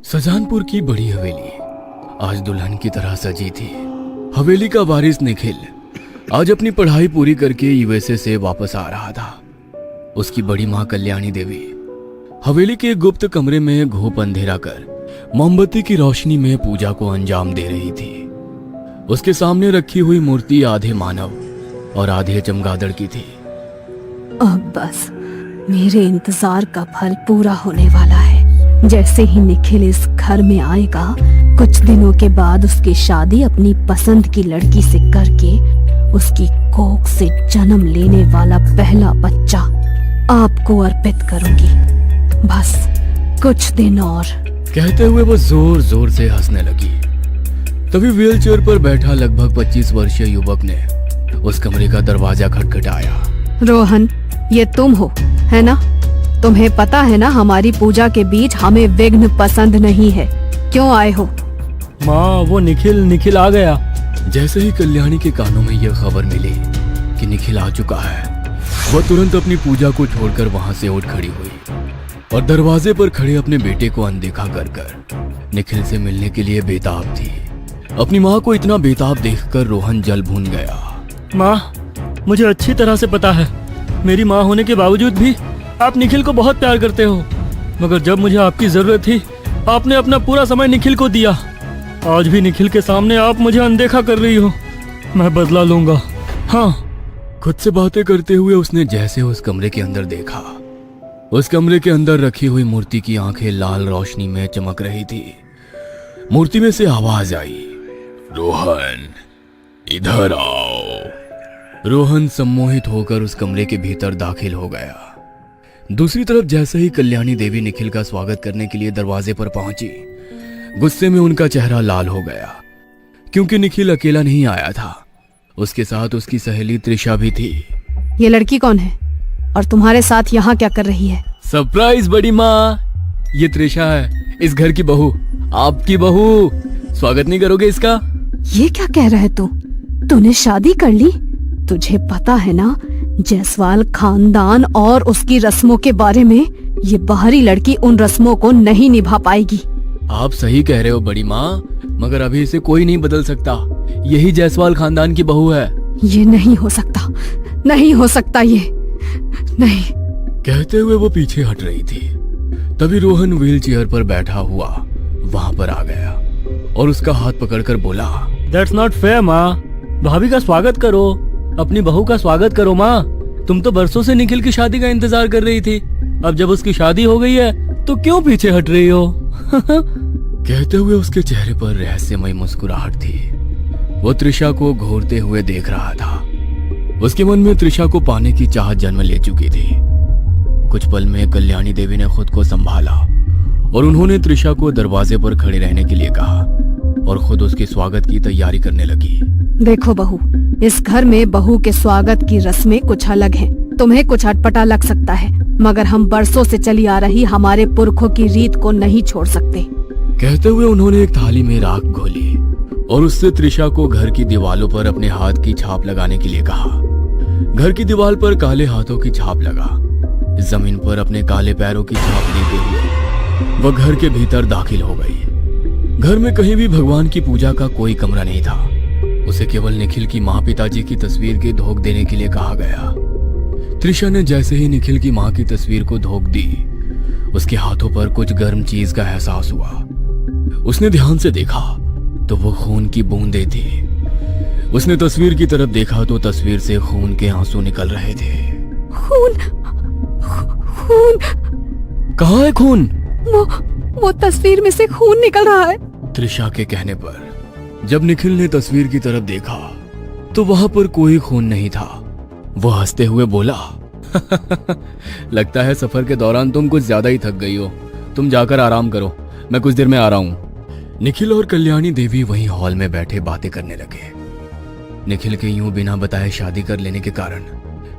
सजानपुर की बड़ी हवेली आज दुल्हन की तरह सजी थी। हवेली का वारिस निखिल आज अपनी पढ़ाई पूरी करके यूएसए से वापस आ रहा था। उसकी बड़ी माँ कल्याणी देवी हवेली के गुप्त कमरे में घूप अंधेरा कर मोमबत्ती की रोशनी में पूजा को अंजाम दे रही थी। उसके सामने रखी हुई मूर्ति आधे मानव और आधे चमगादड़ की थी। अब बस मेरे इंतजार का फल पूरा होने वाला है। जैसे ही निखिल इस घर में आएगा, कुछ दिनों के बाद उसकी शादी अपनी पसंद की लड़की से करके उसकी कोख से जन्म लेने वाला पहला बच्चा आपको अर्पित करूंगी। बस कुछ दिन और। कहते हुए वो जोर जोर से हंसने लगी। तभी व्हीलचेयर पर बैठा लगभग 25 वर्षीय युवक ने उस कमरे का दरवाजा खटखटाया। रोहन, ये तुम हो, है ना? तुम्हें पता है ना, हमारी पूजा के बीच हमें विघ्न पसंद नहीं है। क्यों आए हो? माँ, वो निखिल आ गया। जैसे ही कल्याणी के कानों में यह खबर मिली कि निखिल आ चुका है, वह तुरंत अपनी पूजा को छोड़कर वहां से उठ खड़ी हुई और दरवाजे पर खड़े अपने बेटे को अनदेखा कर निखिल से मिलने के लिए बेताब थी। अपनी माँ को इतना बेताब देखकर रोहन जल भून गया। माँ, मुझे अच्छी तरह से पता है, मेरी माँ होने के बावजूद भी आप निखिल को बहुत प्यार करते हो। मगर जब मुझे आपकी जरूरत थी, आपने अपना पूरा समय निखिल को दिया। आज भी निखिल के सामने आप मुझे अनदेखा कर रही हो। मैं बदला लूंगा। हाँ। खुद से बातें करते हुए उसने जैसे उस कमरे के अंदर देखा, उस कमरे के अंदर रखी हुई मूर्ति की आंखें लाल रोशनी में चमक रही थी। मूर्ति में से आवाज आई, रोहन इधर आओ। रोहन सम्मोहित होकर उस कमरे के भीतर दाखिल हो गया। दूसरी तरफ जैसे ही कल्याणी देवी निखिल का स्वागत करने के लिए दरवाजे पर पहुंची, गुस्से में उनका चेहरा लाल हो गया, क्योंकि निखिल अकेला नहीं आया था, उसके साथ उसकी सहेली त्रिशा भी थी। ये लड़की कौन है और तुम्हारे साथ यहाँ क्या कर रही है? सरप्राइज बड़ी माँ, ये त्रिशा है, इस घर की बहू, आपकी बहू। स्वागत नहीं करोगे इसका? ये क्या कह रहे तू? तूने शादी कर ली? तुझे पता है ना जायसवाल खानदान और उसकी रस्मों के बारे में? ये बाहरी लड़की उन रस्मों को नहीं निभा पाएगी। आप सही कह रहे हो बड़ी माँ, मगर अभी इसे कोई नहीं बदल सकता। यही जायसवाल खानदान की बहू है। ये नहीं हो सकता, नहीं हो सकता, ये नहीं। कहते हुए वो पीछे हट रही थी। तभी रोहन व्हीलचेयर पर बैठा हुआ वहां पर आ गया और उसका हाथ पकड़कर बोला, दैट्स नॉट फेयर माँ। भाभी का स्वागत करो, अपनी बहू का स्वागत करो माँ। तुम तो बरसों से निखिल की शादी का इंतजार कर रही थी, अब जब उसकी शादी हो गई है तो क्यों पीछे हट रही हो? कहते हुए उसके चेहरे पर रहस्यमय मुस्कुराहट थी। वो त्रिशा को घूरते हुए देख रहा था। उसके मन में त्रिशा को पाने की चाहत जन्म ले चुकी थी। कुछ पल में कल्याणी देवी ने खुद को संभाला और उन्होंने त्रिशा को दरवाजे पर खड़े रहने के लिए कहा और खुद उसके स्वागत की तैयारी करने लगी। देखो बहू, इस घर में बहू के स्वागत की रस्में कुछ अलग हैं। तुम्हें कुछ अटपटा लग सकता है, मगर हम बरसों से चली आ रही हमारे पुरखों की रीत को नहीं छोड़ सकते। कहते हुए उन्होंने एक थाली में राख घोली और उससे त्रिशा को घर की दीवालों पर अपने हाथ की छाप लगाने के लिए कहा। घर की दीवार पर काले हाथों की छाप लगा। जमीन पर अपने काले पैरों की छाप लेते हुए वह घर के भीतर दाखिल हो गई। घर में कहीं भी भगवान की पूजा का कोई कमरा नहीं था। उसे केवल निखिल की माँ पिताजी की तस्वीर के धोख देने के लिए कहा गया। त्रिशा ने जैसे ही निखिल की माँ की तस्वीर को धोख दी, उसके हाथों पर कुछ गर्म चीज का एहसास हुआ। उसने ध्यान से देखा तो वो खून की बूंदें थी। उसने तस्वीर की तरफ देखा तो तस्वीर से खून के आंसू निकल रहे थे। खून? खून? कहाँ है खून? वो तस्वीर में से खून निकल रहा है। त्रिशा के कहने पर जब निखिल ने तस्वीर की तरफ देखा तो वहां पर कोई खून नहीं था। वह हंसते हुए बोला, लगता है सफर के दौरान तुम कुछ ज्यादा ही थक गई हो। तुम जाकर आराम करो, मैं कुछ देर में आ रहा हूँ। निखिल और कल्याणी देवी वहीं हॉल में बैठे बातें करने लगे। निखिल के यूं बिना बताए शादी कर लेने के कारण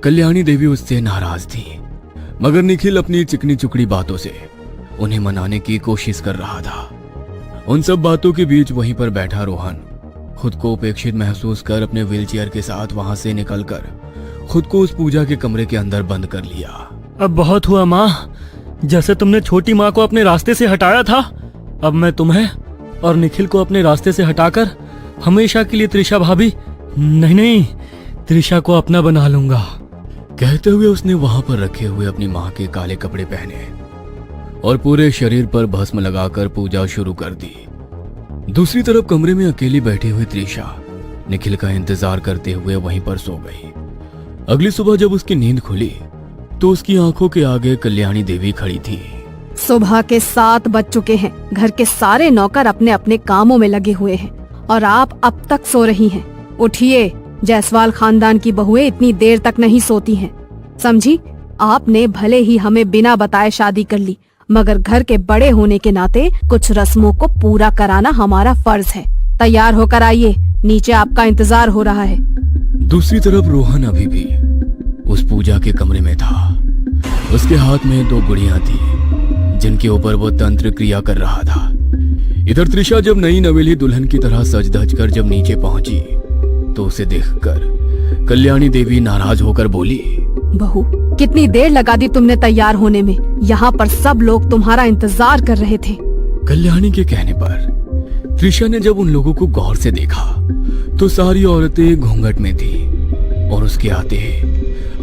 कल्याणी देवी उससे नाराज थी, मगर निखिल अपनी चिकनी चुकड़ी बातों से उन्हें मनाने की कोशिश कर रहा था। उन सब बातों के बीच वहीं पर बैठा रोहन खुद को उपेक्षित महसूस कर अपने व्हीलचेयर के साथ वहां से निकलकर खुद को उस पूजा के कमरे के अंदर बंद कर लिया। अब बहुत हुआ माँ, जैसे तुमने छोटी माँ को अपने रास्ते से हटाया था, अब मैं तुम्हें और निखिल को अपने रास्ते से हटाकर हमेशा के लिए त्रिशा भाभी नहीं त्रिशा को अपना बना लूंगा। कहते हुए उसने वहां पर रखे हुए अपनी माँ के काले कपड़े पहने और पूरे शरीर पर भस्म लगाकर पूजा शुरू कर दी। दूसरी तरफ कमरे में अकेली बैठी हुई त्रिशा निखिल का इंतजार करते हुए वहीं पर सो गई। अगली सुबह जब उसकी नींद खुली तो उसकी आंखों के आगे कल्याणी देवी खड़ी थी। सुबह के 7 बज चुके हैं। घर के सारे नौकर अपने अपने कामों में लगे हुए हैं और आप अब तक सो रही हैं। उठिए, जायसवाल खानदान की बहुएं इतनी देर तक नहीं सोती हैं। समझी? आपने भले ही हमें बिना बताए शादी कर ली, मगर घर के बड़े होने के नाते कुछ रस्मों को पूरा कराना हमारा फर्ज है। तैयार होकर आइए, नीचे आपका इंतजार हो रहा है। दूसरी तरफ रोहन अभी भी उस पूजा के कमरे में था। उसके हाथ में 2 गुड़ियां थी जिनके ऊपर वो तंत्र क्रिया कर रहा था। इधर त्रिशा जब नई नवेली दुल्हन की तरह सज धज कर जब नीचे पहुंची तो उसे देखकर कल्याणी देवी नाराज होकर बोली, बहू, कितनी देर लगा दी तुमने तैयार होने में? यहाँ पर सब लोग तुम्हारा इंतजार कर रहे थे। कल्याणी के कहने पर त्रिशा ने जब उन लोगों को गौर से देखा तो सारी औरतें घूंघट में थी और उसके आते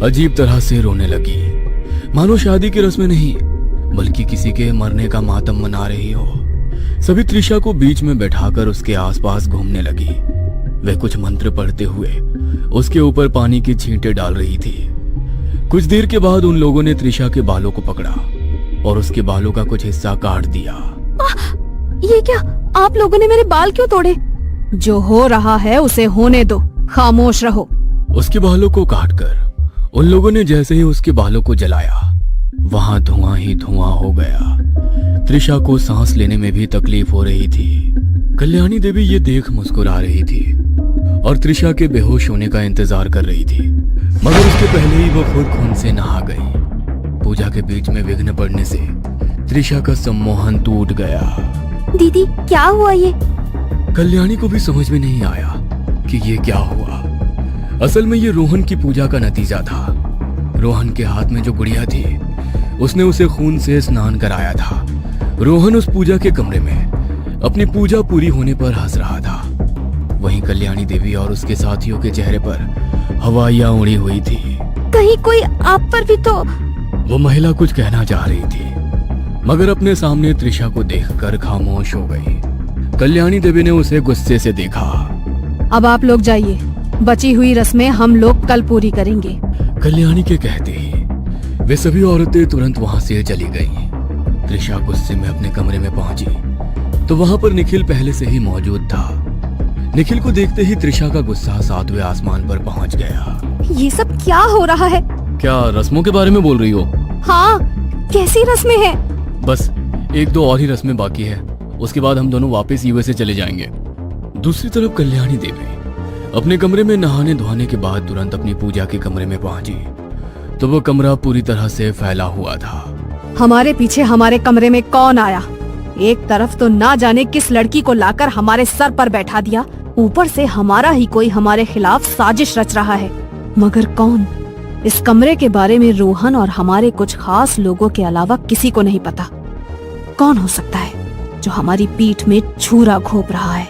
अजीब तरह से रोने लगी, मानो शादी की रस्में नहीं बल्कि किसी के मरने का मातम मना रही हो। सभी त्रिशा को बीच में बैठाकर उसके आसपास घूमने लगी। वह कुछ मंत्र पढ़ते हुए उसके ऊपर पानी की छींटे डाल रही थी। कुछ देर के बाद उन लोगों ने त्रिशा के बालों को पकड़ा और उसके बालों का कुछ हिस्सा काट दिया। ये क्या? आप लोगों ने मेरे बाल क्यों तोड़े? जो हो रहा है उसे होने दो, खामोश रहो। उसके बालों को काटकर उन लोगों ने जैसे ही उसके बालों को जलाया, वहां धुआं ही धुआं हो गया। त्रिशा को सांस लेने में भी तकलीफ हो रही थी। कल्याणी देवी ये देख मुस्कुरा रही थी और त्रिशा के बेहोश होने का इंतजार कर रही थी, मगर उसके पहले ही वो खुद खून से नहा गई। पूजा के बीच में विघ्न पड़ने से त्रिशा का सम्मोहन टूट गया। दीदी, क्या हुआ ये? कल्याणी को भी समझ में नहीं आया कि ये क्या हुआ। असल में ये रोहन की पूजा का नतीजा था। रोहन के हाथ में जो गुड़िया थी उसने उसे खून से स्नान कराया था। रोहन उस पूजा के कमरे में अपनी पूजा पूरी होने पर हंस रहा था। वहीं कल्याणी देवी और उसके साथियों के चेहरे पर हवाइयां उड़ी हुई थी। कहीं कोई आप पर भी तो? वो महिला कुछ कहना चाह रही थी मगर अपने सामने त्रिशा को देखकर खामोश हो गई। कल्याणी देवी ने उसे गुस्से से देखा। अब आप लोग जाइए, बची हुई रस्में हम लोग कल पूरी करेंगे। कल्याणी के कहते ही वे सभी औरतें तुरंत वहां से चली गईं। त्रिशा गुस्से में अपने कमरे में पहुंची तो वहां पर निखिल पहले से ही मौजूद था। निखिल को देखते ही त्रिशा का गुस्सा 7वें आसमान पर पहुंच गया। ये सब क्या हो रहा है? क्या रस्मों के बारे में बोल रही हो? हाँ, कैसी रस्में हैं? बस 1-2 और ही रस्में बाकी है, उसके बाद हम दोनों वापस यूएसए चले जाएंगे। दूसरी तरफ कल्याणी देवी अपने कमरे में नहाने धोने के बाद तुरंत अपनी पूजा के कमरे में पहुंची तो वो कमरा पूरी तरह से फैला हुआ था। हमारे पीछे हमारे कमरे में कौन आया? एक तरफ तो ना जाने किस लड़की को लाकर हमारे सर पर बैठा दिया, ऊपर से हमारा ही कोई हमारे खिलाफ साजिश रच रहा है। मगर कौन? इस कमरे के बारे में रोहन और हमारे कुछ खास लोगों के अलावा किसी को नहीं पता। कौन हो सकता है जो हमारी पीठ में छुरा घोंप रहा है?